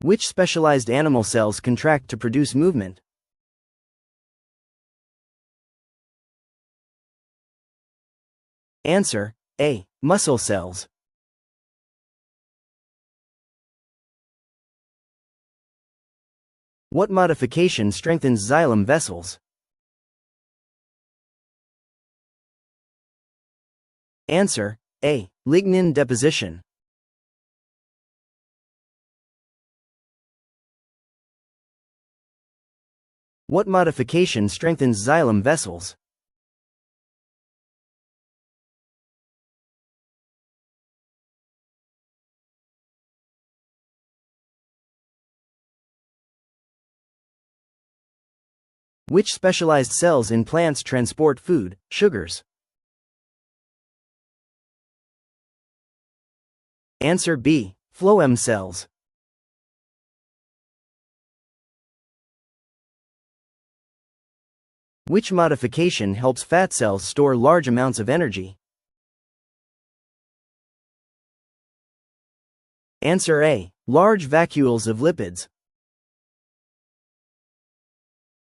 Which specialized animal cells contract to produce movement? Answer: A. Muscle cells. What modification strengthens xylem vessels? Answer: A. Lignin deposition. What modification strengthens xylem vessels? Which specialized cells in plants transport food, sugars? Answer: B. Phloem cells. Which modification helps fat cells store large amounts of energy? Answer: A. Large vacuoles of lipids.